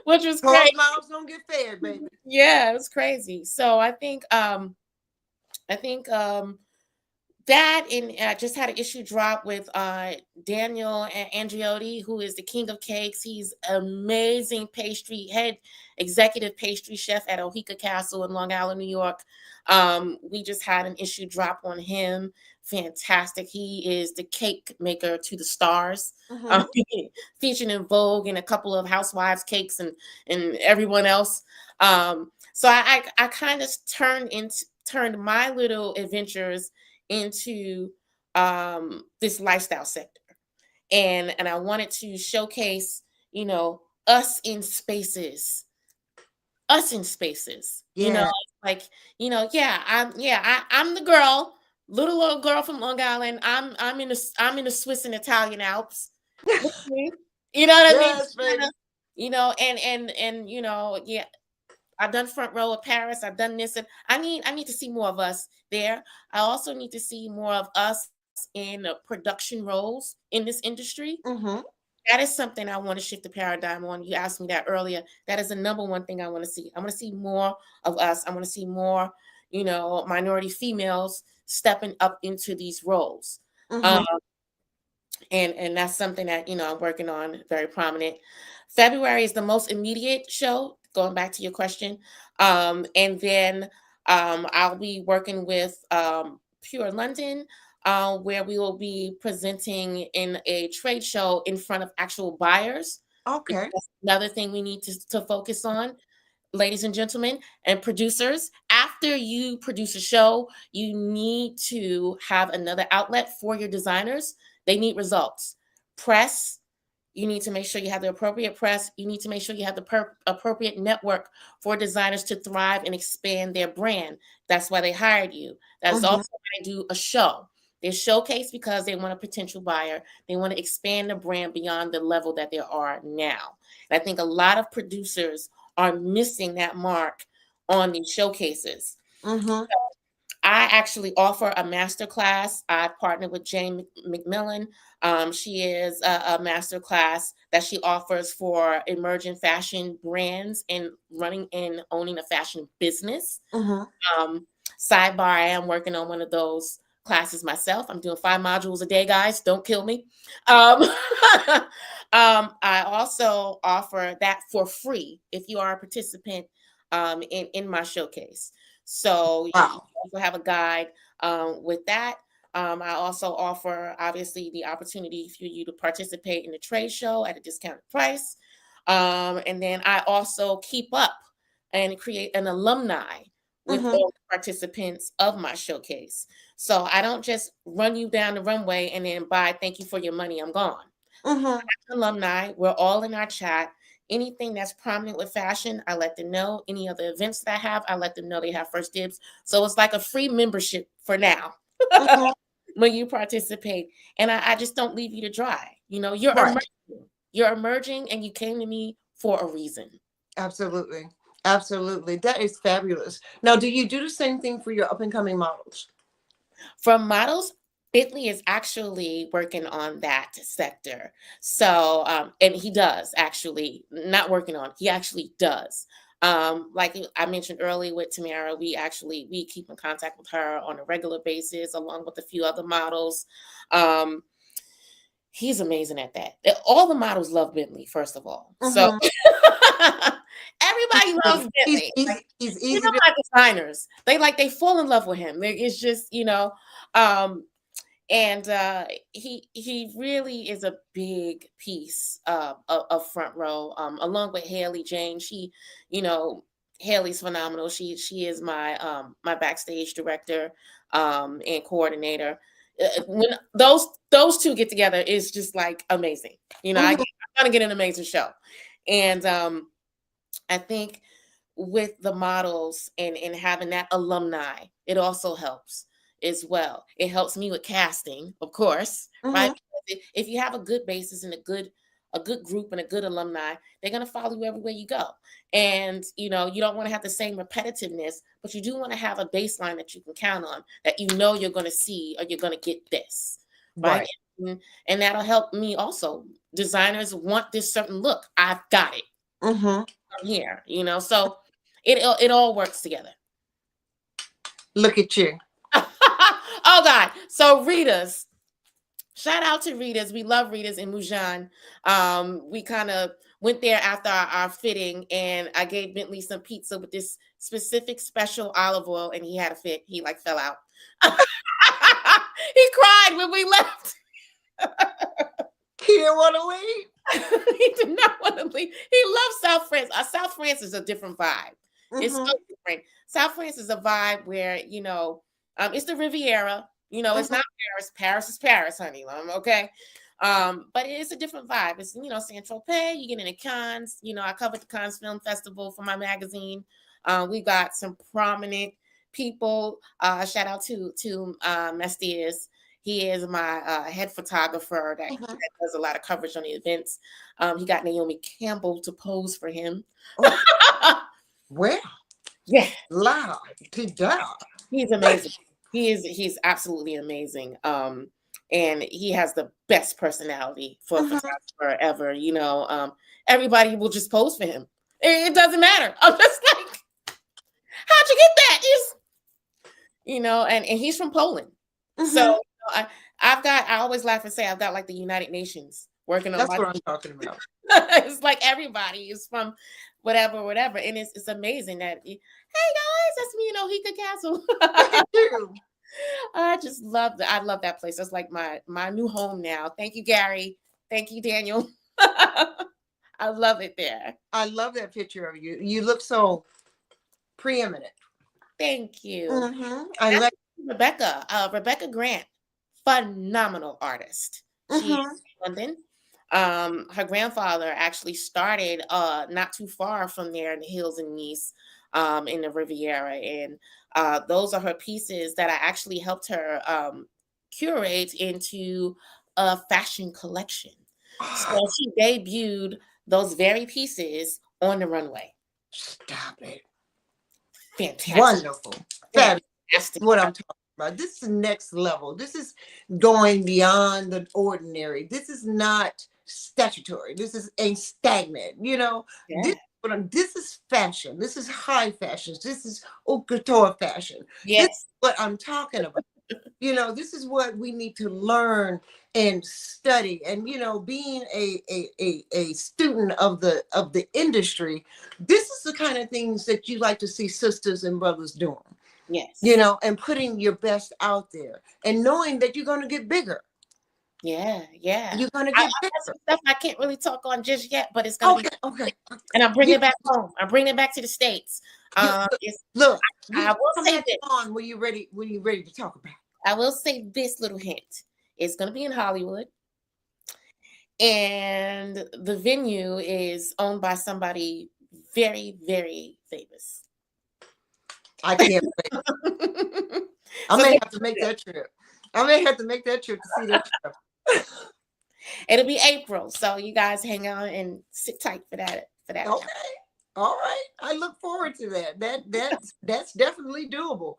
Which was Closed great. mouths don't get fed, baby. Yeah, it was crazy. So I think that, and I just had an issue drop with Daniel Andriotti, who is the king of cakes. He's amazing head executive pastry chef at Ohika Castle in Long Island, New York. We just had an issue drop on him. Fantastic. He is the cake maker to the stars. Mhm. Featured in Vogue and a couple of housewives cakes and everyone else. So I kind of turned my little adventures into this lifestyle sector, and I wanted to showcase us in spaces, You know, Yeah. it's like, I'm the girl, little girl from Long Island. I'm in the Swiss and Italian Alps. Look at me. You know what I mean? Yes, baby. Kinda, and yeah, I've done front row of Paris. I've done this, and I need to see more of us there. I also need to see more of us in production roles in this industry. Mm-hmm. That is something I want to shift the paradigm on. You asked me that earlier. That is the number one thing I want to see. I want to see more of us. I want to see more, minority females stepping up into these roles. Um, Mm-hmm. and that's something that I'm working on, very prominent. February is the most immediate show, going back to your question. And then I'll be working with Pure London, where we will be presenting in a trade show in front of actual buyers, because Okay. that's another thing we need to focus on. Ladies and gentlemen and producers, after you produce a show, you need to have another outlet for your designers. They need results. Press, you need to make sure you have the appropriate press. You need to make sure you have the appropriate network for designers to thrive and expand their brand. That's why they hired you. That's Mm-hmm. also why they do a show. They showcase because they want a potential buyer. They want to expand the brand beyond the level that they are now. And I think a lot of producers are missing that mark on these showcases. Mm-hmm. I actually offer a master class. I partnered with Jane McMillan. She is a master class that she offers for emerging fashion brands and running and owning a fashion business. Mm-hmm. Um, Sidebar, I am working on one of those classes myself. I'm doing 5 modules a day, guys. Don't kill me. Um, I also offer that for free if you are a participant in my showcase. So you Wow. also have a guide with that. I also offer, obviously, the opportunity for you to participate in the trade show at a discounted price. And then I also keep up and create an alumni with Mm-hmm. all the participants of my showcase. So I don't just run you down the runway and then bye, thank you for your money, I'm gone. Mm-hmm. Alumni, we're all in our chat. Anything that's prominent with fashion, I let them know. Any other events that I have, I let them know they have first dibs. So it's like a free membership for now Mm-hmm. when you participate. And I just don't leave you to dry. You're Right. emerging. You're emerging and you came to me for a reason. Absolutely. Absolutely. That is fabulous. Now, do you do the same thing for your up and coming models? From models, Bentley is actually working on that sector. So, and he does actually, not working on, he actually does. Like I mentioned earlier with Tamara, we keep in contact with her on a regular basis, along with a few other models. Um, he's amazing at that. All the models love Bentley, first of all. So Mm-hmm. everybody loves He's Bentley. easy. Like, He's even easy to. my designers, they fall in love with him. It's just, um, and he really is a big piece of front row, along with Haley Jane. You know, Haley's phenomenal. She is my backstage director and coordinator. When those two get together, it's just like amazing. I'm Mhm. gonna get an amazing show, and I think with the models and having that alumni, it also helps as well. It helps me with casting, of course, right? Mhm. Because if you have a good basis and a good group and a good alumni, they're gonna follow you everywhere you go. And you don't want to have the same repetitiveness, but you do want to have a baseline that you can count on, that you're gonna see or you're gonna get this, right? Right. And that'll help me also. Designers want this certain look. I've got it Mhm. here, so it all works together. Look at you. Oh God. So Rita's, shout out to Rita's. We love Rita's in Mujan. We kind of went there after our fitting, and I gave Bentley some pizza with this specific special olive oil, and he had a fit. He like fell out. He cried when we left. He didn't want to leave. He did not want to leave. He loves South France. South France is a different vibe. It's so Mhm. different. South France is a vibe where, it's the Riviera. It's Mhm. not Paris. Paris is Paris, honey. Okay. But it is a different vibe. It's, Saint Tropez. You get into Cannes. I covered the Cannes Film Festival for my magazine. We got some prominent people. Shout out to Mestias. He is my head photographer Mhm. that does a lot of coverage on the events. He got Naomi Campbell to pose for him. Oh, well, Yeah, loud to die. he's amazing. He's absolutely amazing. And he has the best personality for a Mhm. photographer ever. Everybody will just pose for him. It doesn't matter. I'm just like, how'd you get that? And he's from Poland. So Mhm. I always laugh and say I've got like the United Nations working on That's my what I'm talking about. it's like everybody is from whatever. And it's amazing that hey guys, that's me, Hika Castle. Look at you. I just love that. I love that place. That's like my new home now. Thank you, Gary. Thank you, Daniel. I love it there. I love that picture of you. You look so preeminent. Thank you. I That's like. Rebecca Grant, phenomenal artist. She's Mhm. in London. Her grandfather actually started not too far from there in the hills in Nice, in the Riviera, and those are her pieces that I actually helped her curate into a fashion collection. So Ah, she debuted those very pieces on the runway. stop it. Fantastic, Wonderful. Fabulous. fantastic. What I'm talking about. This is next level. This is going beyond the ordinary. This is not statutory. This is a stagnant. Yeah. This is fashion. This is high fashion. This is haute couture fashion. This is Yes. what I'm talking about. This is what we need to learn and study. And being a student of the industry, this is the kind of things that you like to see sisters and brothers doing. Yes. And putting your best out there and knowing that you're going to get bigger. Yeah. Yeah. You're going to I get got bigger. some stuff I can't really talk on just yet, but it's gonna be, Okay, okay. and I'm bringing You, it back home. I'm bringing it back to the States. you It's, look. I You will come say back this. on when you're ready. When you're ready to talk about. I will say this little hint. It's gonna be in Hollywood, and the venue is owned by somebody very, very famous. I can't wait. I So may get have to make that trip. I may have to make that trip to see that trip. it'll be April, so you guys hang on and sit tight for that. Okay. All right. I look forward to that. That's definitely doable.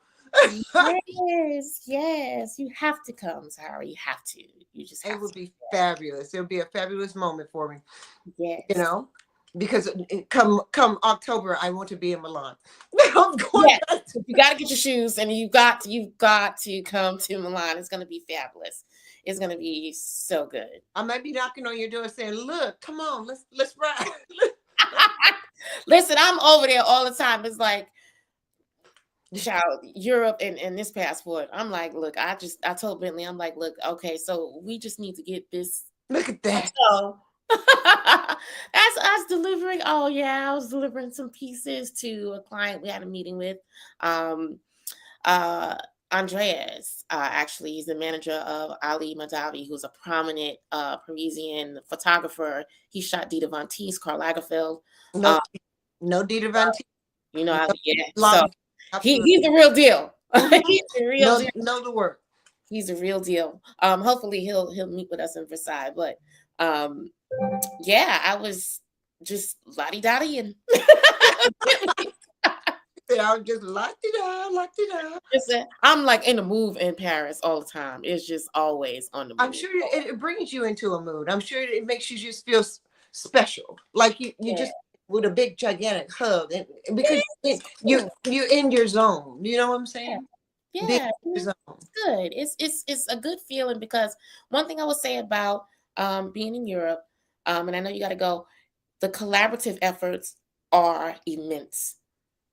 Yes, yes. You have to come, Sarah. You have to. You just It have would to. be fabulous. It'll be a fabulous moment for me, Yes. because come October, I want to be in Milan. I'm going Yes. back You got to get your shoes, and you've got to come to Milan. It's going to be fabulous. It's going to be so good. I might be knocking on your door saying, "Look, come on, let's ride." Listen, I'm over there all the time. It's like, child, Europe and this passport. I'm like, look, I told Bentley, I'm like, look, okay, so we just need to get this. Look at that. So that's us delivering. Oh yeah, I was delivering some pieces to a client we had a meeting with. Um, uh, Andreas, actually, he's the manager of Ali Madavi, who's a prominent Parisian photographer. He shot Dita Von Teese, Karl Lagerfeld. No, Um, no Dita Van T. No, yeah. So long, absolutely. he's the real deal. Mhm. He's the real No, deal. know the work. He's a real deal. Hopefully he'll meet with us in Versailles. But yeah, I was just lottie dottie and I was just locked it up. I'm like in the move in Paris all the time. It's just always on the move. I'm sure it brings you into a mood. I'm sure it makes you just feel special, like you Yeah. just with a big gigantic hug, and because It's you're cool. you're in your zone. You know what I'm saying? Being Yeah, in your zone. it's good. It's a good feeling because one thing I would say about being in Europe, and I know you got to go, the collaborative efforts are immense.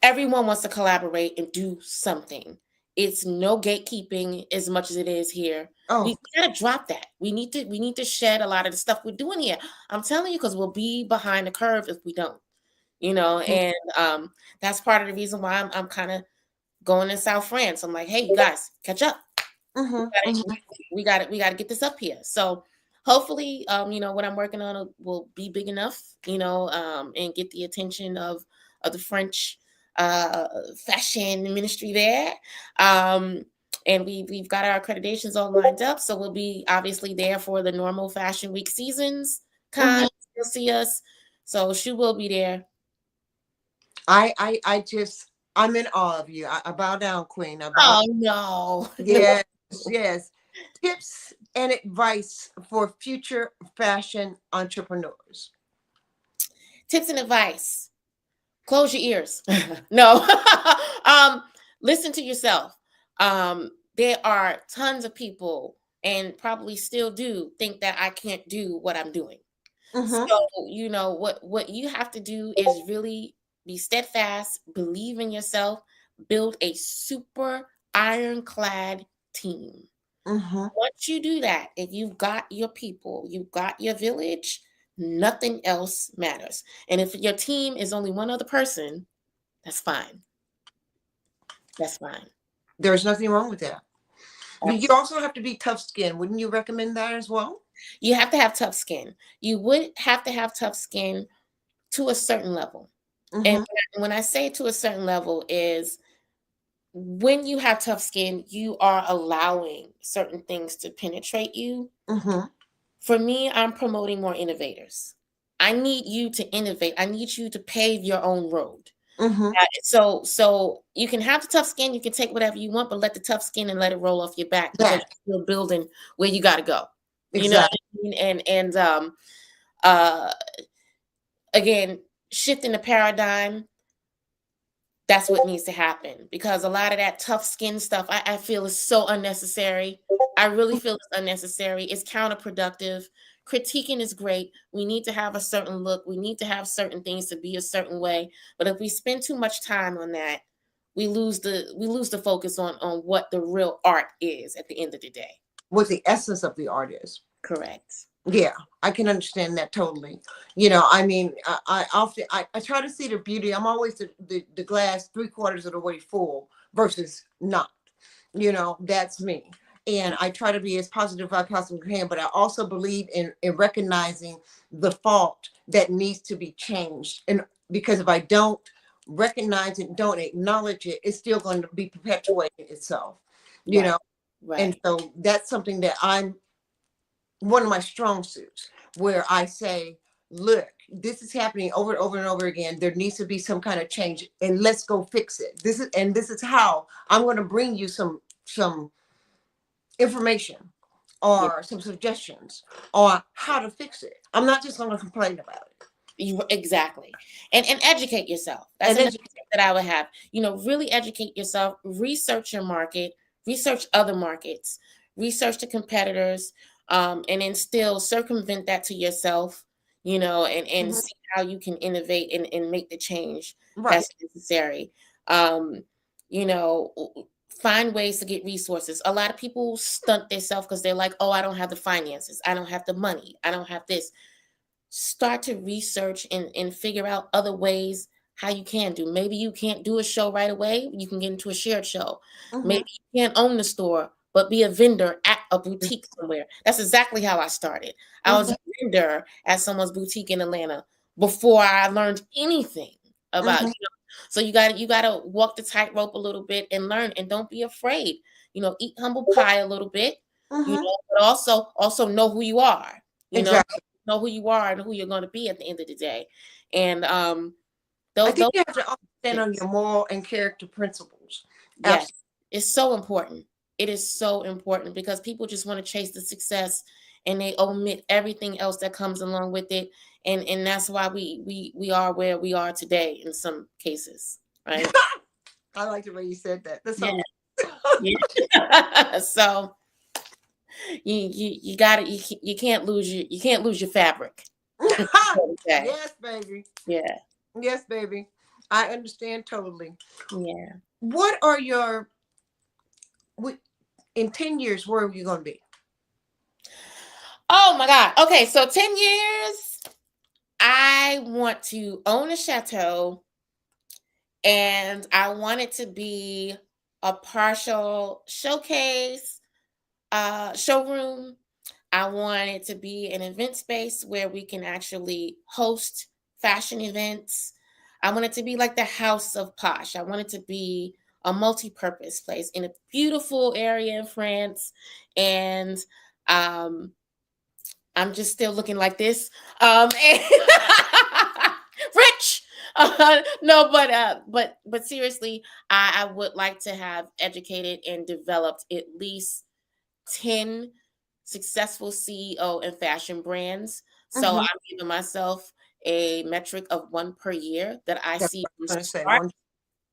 Everyone wants to collaborate and do something. It's no gatekeeping as much as it is here. We Oh, gotta drop that. We need to shed a lot of the stuff we're doing here. I'm telling you, because we'll be behind the curve if we don't. And that's part of the reason why I'm kind of going in South France. I'm like, hey, you guys, catch up. We gotta get this up here. So hopefully, what I'm working on will be big enough, and get the attention of the French fashion ministry there. And we've got our accreditations all lined up, so we'll be obviously there for the normal Fashion Week seasons. Mhm. You'll see us. So Shu will be there. I'm in awe of you. I bow down, Queen. I bow. Oh no, no. Yes, yes. Tips and advice for future fashion entrepreneurs. Tips and advice. Close your ears. No. Listen to yourself. There are tons of people, and probably still do, think that I can't do what I'm doing. Mm-hmm. So, what you have to do is really be steadfast, believe in yourself, build a super ironclad team. Mm-hmm. Once you do that, if you've got your people, you've got your village, nothing else matters. And if your team is only one other person, that's fine. That's fine. There's nothing wrong with that. But you also have to be tough skinned. Wouldn't you recommend that as well? You have to have tough skin. You would have to have tough skin to a certain level. And Mm-hmm. when I say to a certain level is when you have tough skin, you are allowing certain things to penetrate you. Mm-hmm. For me, I'm promoting more innovators. I need you to innovate. I need you to pave your own road. Mm-hmm. So you can have the tough skin, you can take whatever you want, but let the tough skin and let it roll off your back because That you're still building where you got to go. You know what exactly. I mean? And uh again, shifting the paradigm, that's what needs to happen because a lot of that tough skin stuff I feel is so unnecessary. I really feel it's unnecessary. It's counterproductive. Critiquing is great. We need to have a certain look. We need to have certain things to be a certain way. But if we spend too much time on that, we lose the focus on what the real art is at the end of the day. What the essence of the art is. Correct. Yeah, I can understand that totally. I mean, I often I try to see the beauty. I'm always the glass 3/4 of the way full versus not. That's me. And I try to be as positive as I possibly can, but I also believe in recognizing the fault that needs to be changed. And because if I don't recognize it, don't acknowledge it, it's still going to be perpetuating itself. You Right. know, and Right. so that's something that I'm one of my strong suits where I say, look, this is happening over and over and over again. There needs to be some kind of change and let's go fix it. This is how I'm going to bring you some information Yeah. or some suggestions on how to fix it. I'm not just going to complain about it. Exactly. And educate yourself. That's And another then tip that I would have. Really educate yourself, research your market, research other markets, research the competitors, and then still circumvent that to yourself, and Mhm. see how you can innovate and make the change Right. that's necessary. Um, you know, find ways to get resources. A lot of people stunt themselves because they're like, oh, I don't have the finances, I don't have the money, I don't have this. Start to research and figure out other ways how you can do. Maybe you can't do a show right away. You can get into a shared show. Hmm. Maybe you can't own the store, but be a vendor at a boutique somewhere. That's exactly how I started. I was Hmm. a vendor at someone's boutique in Atlanta before I learned anything about, Hmm. so you gotta walk the tightrope a little bit and learn and don't be afraid. Eat humble pie a little bit, Hmm. but also know who you are. You know, Exactly. know who you are and who you're going to be at the end of the day. And I those think you have to also stand on tips, your moral and character principles. yes, Absolutely. it's so important. It is so important because people just want to chase the success and they omit everything else that comes along with it. And that's why we are where we are today in some cases, right? I like the way you said that. That's Yeah. so Yeah. So you got to you can't lose your fabric. Okay. yes, baby. Yeah. Yes, baby. I understand totally. Yeah. What are your in 10 years, where are you going to be? Oh my God. Okay, so 10 years, I want to own a chateau and I want it to be a partial showcase, showroom. I want it to be an event space where we can actually host fashion events. I want it to be like the House of Posh. I want it to be a multi-purpose place in a beautiful area in France. And I'm just still looking like this. And rich. No, but seriously, I would like to have educated and developed at least 10 successful CEO and fashion brands. So Mm-hmm. I'm giving myself a metric of one per year that I That's see what from I'm gonna say. start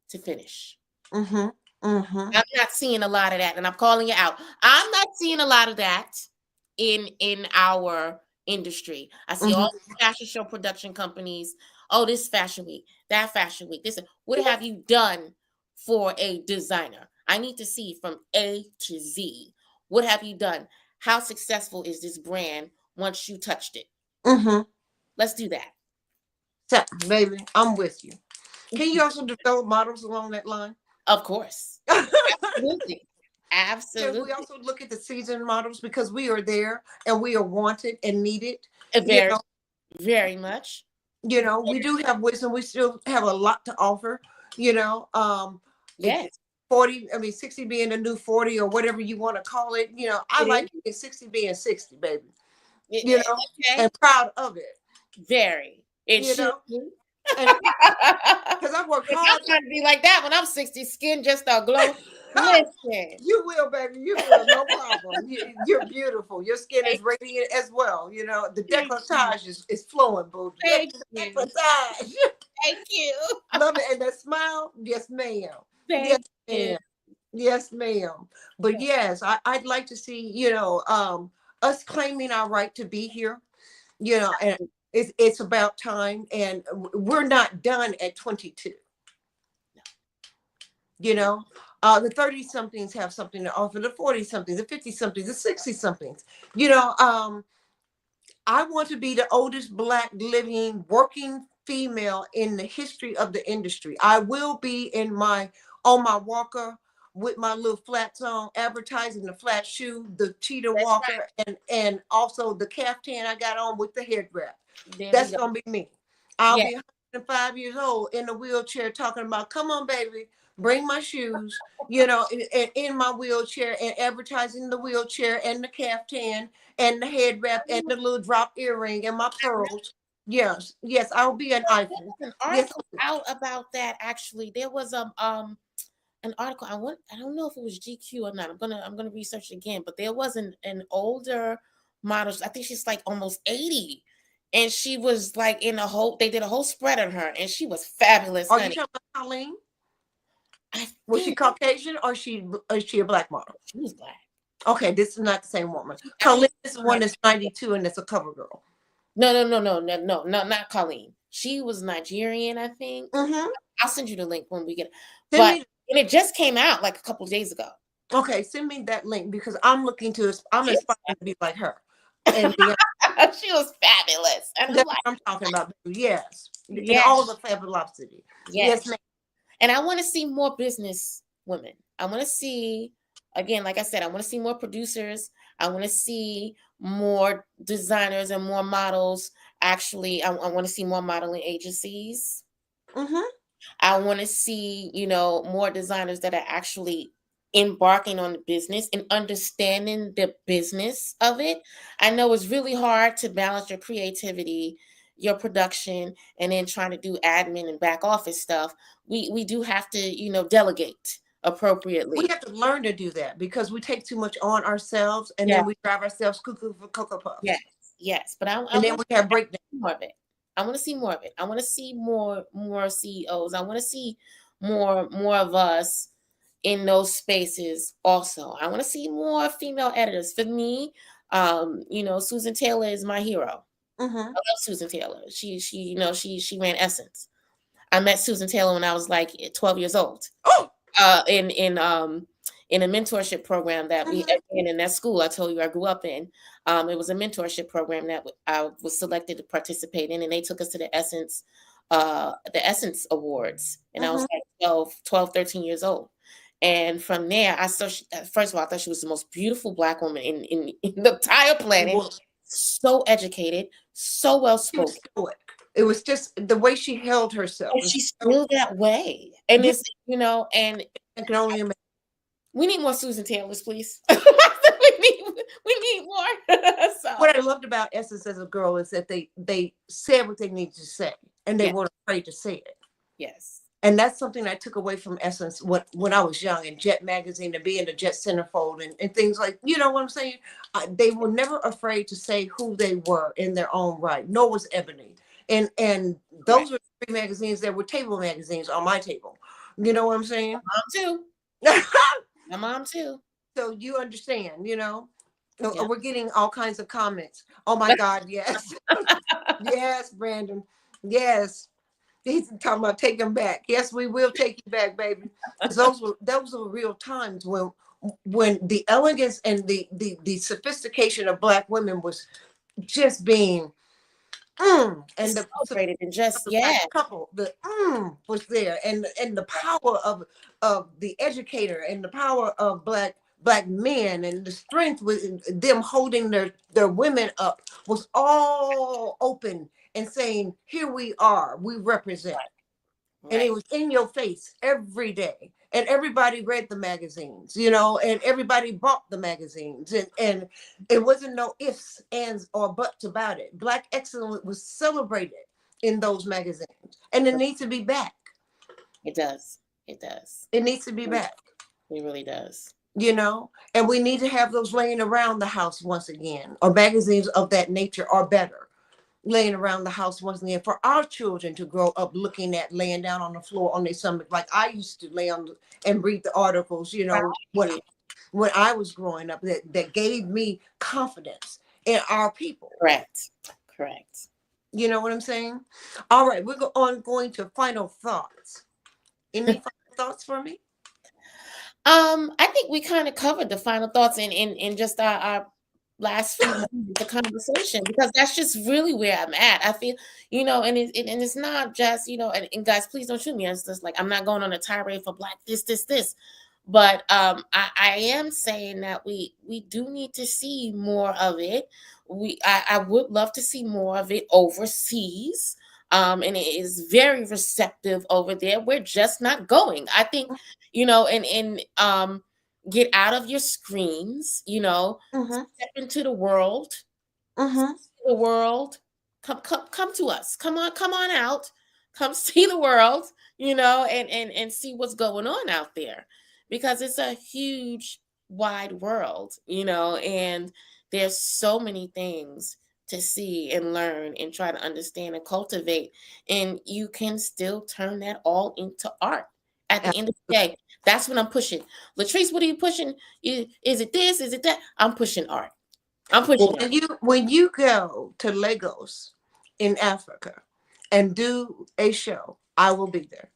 to finish. Mm-hmm. Mm-hmm. I'm not seeing a lot of that, and I'm calling it out. I'm not seeing a lot of that in our industry. I see all Mm-hmm. these fashion show production companies. Oh, this fashion week, that fashion week. This, what have you done for a designer? I need to see from A to Z. What have you done? How successful is this brand once you touched it? Mm-hmm. Let's do that. So, baby, I'm with you. Can you also develop models along that line? Of course. Absolutely. Can we Absolutely. also look at the seasoned models because we are there and we are wanted and needed? You Very, know, very much. we do have wisdom. We still have a lot to offer. You know, Yes, 40. I mean, 60 being the new 40 or whatever you want to call it. I it like is. it 60 being 60, baby. It- okay. And proud of it. Very. It You should know, be. and because I worked I'm hard. trying to be like that when I'm 60, skin just a glow. Listen. You will, baby. You will. No problem. You're beautiful. Your skin is Thank, radiant as well. The thank you. decolletage is flowing, boo. Thank you. Decolletage. Thank you. Love it. And that smile, yes, ma'am. Yes, Thank you. ma'am. Yes, ma'am. But yes, I'd like to see, us claiming our right to be here, and it's about time. And we're not done at 22. The 30 somethings have something to offer, the 40 somethings, the 50 somethings, the 60 somethings. I want to be the oldest Black living working female in the history of the industry. I will be on my walker with my little flats on, advertising the flat shoe, the cheetah That's walker, and also the caftan I got on with the head wrap. right. There we That's go. gonna be me. I'll Yeah. be 105 years old in a wheelchair talking about, come on, baby, bring my shoes, in my wheelchair and advertising the wheelchair and the caftan and the head wrap and the little drop earring and my pearls. Yes, yes, I'll be an icon. There's an Yes. article out about that actually. There was an article. I don't know if it was GQ or not. I'm gonna research it again, but there was an older model. I think she's like almost 80. And she was like they did a whole spread on her, and she was fabulous, Are you honey. talking about Colleen? I Was she think Caucasian or is she a Black model? she was Black. Okay, this is not the same woman. I Colleen think is the one that's 92 and that's a cover girl. no, not Colleen. She was Nigerian, I think. Mm-hmm. I'll send you the link when we get it. Send But me, and it just came out like a couple of days ago. okay, send me that link because I'm She was aspiring to be like her. And beyond. she was fabulous. And I'm That's like, what I'm talking about. Yes. In yes, all the fabulosity. Yes, yes. ma'am. And I want to see more business women. I want to see, again, like I said, I want to see more producers. I want to see more designers and more models. Actually, I want to see more modeling agencies. Mm-hmm. I want to see, more designers that are actually embarking on the business and understanding the business of it. I know it's really hard to balance your creativity, your production, and then trying to do admin and back office stuff. We do have to, delegate We appropriately. have to learn to do that because we take too much on ourselves and Yeah. then we drive ourselves cuckoo for Cocoa Yes. Puffs. Yes. But I And then want we have breakdown. more of it. I want to see more of it. I want to see more CEOs. I want to see more of us in those spaces also. I want to see more female editors. For me, Susan Taylor is my hero. Mm-hmm. I love Susan Taylor. She ran Essence. I met Susan Taylor when I was like 12 years old. Oh. In a mentorship program that we Mm-hmm. in that school I told you I grew up in. It was a mentorship program that I was selected to participate in, and they took us to the Essence Awards, and I was Mm-hmm. like 12, 13 years old. And from there, I saw, first of all, I thought she was the most beautiful Black woman in the entire planet. Well, So educated, so well she was spoken. stoic. It was just the way she held herself. And she's still that way. And it's, and I can only imagine. we need more Susan Taylors, please. we need more. So. What I loved about Essence as a girl is that they said what they needed to say, and they weren't afraid to say it. Yes. And that's something I took away from Essence when I was young, in Jet magazine, to be in the Jet centerfold and things like, you know what I'm saying? They were never afraid to say who they were in their own right. Nor was Ebony. And those were 3 magazines that were table magazines on my table. You know what I'm saying? My mom too. So you understand, Yeah. We're getting all kinds of comments. Oh my God, yes. Yes, Brandon. Yes. He's talking about take them back. Yes, we will take you back, baby. Those were real times when the elegance and the sophistication of Black women was just being and the celebrated, and just couple was there, and the power of the educator, and the power of black men, and the strength with them holding their women up was all open and saying, here we are, we represent. And it was in your face every day, and everybody read the magazines, and everybody bought the magazines, and it wasn't no ifs, ands, or buts about it. Black excellence was celebrated in those magazines, and it needs to be back. It does. It needs to be back. It really does. And we need to have those laying around the house once again, or magazines of that nature are better. Laying around the house once again, for our children to grow up looking at laying down on the floor on their stomach, like I used to lay on and read the articles, when I was growing up, that gave me confidence in our people. Correct. You know what I'm saying? All right, we're going to final thoughts. Any final thoughts for me? I think we kind of covered the final thoughts in just our last few moments of conversation, because that's just really where I'm at. I feel, and it's not just, and guys, please don't shoot me. It's just like, I'm not going on a tirade for Black this, but I am saying that we do need to see more of it. I would love to see more of it overseas. And it is very receptive over there. We're just not going. I think, get out of your screens, step into the world. The world. Come to us. Come on out. Come see the world, and see what's going on out there, because it's a huge, wide world, and there's so many things to see and learn and try to understand and cultivate, and you can still turn that all into art at the end of the day. That's what I'm pushing. Latrice, what are you pushing? Is it this? Is it that? I'm pushing art. When you go to Lagos in Africa and do a show, I will be there.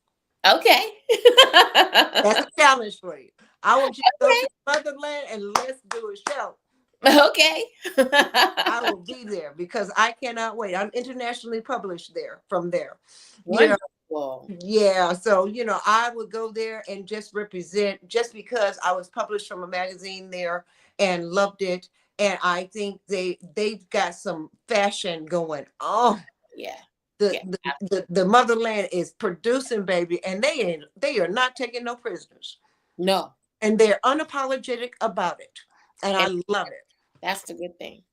Okay. That's a challenge for you. I want you to go to motherland and let's do a show. Okay. I will be there because I cannot wait. I'm internationally published from there. Wonderful. Yeah. So, I would go there and just represent, just because I was published from a magazine there and loved it. And I think they've got some fashion going on. Yeah. The motherland is producing, baby, and they are not taking no prisoners. No. And they're unapologetic about it. And I love it. That's the good thing.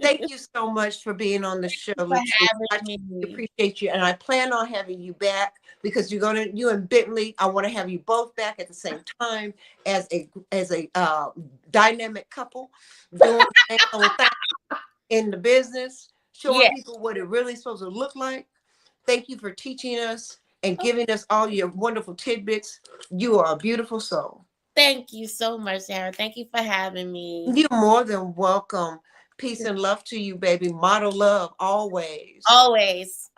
Thank you so much for being on the show. I appreciate you, and I plan on having you back, because you and Bentley, I want to have you both back at the same time as a dynamic couple doing in the business, showing people what it really is supposed to look like. Thank you for teaching us and giving us all your wonderful tidbits. You are a beautiful soul. Thank you so much, Sarah. Thank you for having me. You're more than welcome. Peace and love to you, baby. Model love always. Always.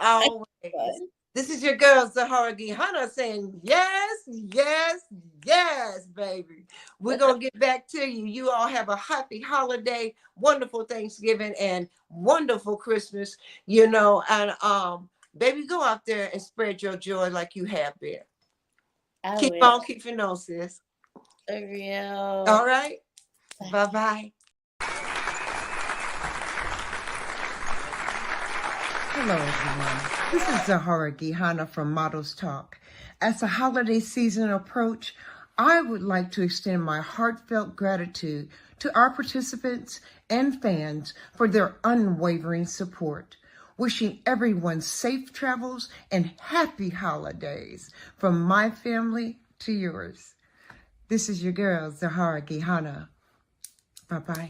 This is your girl, Zahara Gihana, saying yes, yes, yes, baby. We're going to get back to you. You all have a happy holiday, wonderful Thanksgiving, and wonderful Christmas, and baby, go out there and spread your joy like you have been. Keep on, sis. For real. All right. Bye-bye. Hello, everyone. This is Zahara Gihana from Models Talk. As the holiday season approach, I would like to extend my heartfelt gratitude to our participants and fans for their unwavering support. Wishing everyone safe travels and happy holidays from my family to yours. This is your girl, Zahara Gihana. Bye-bye.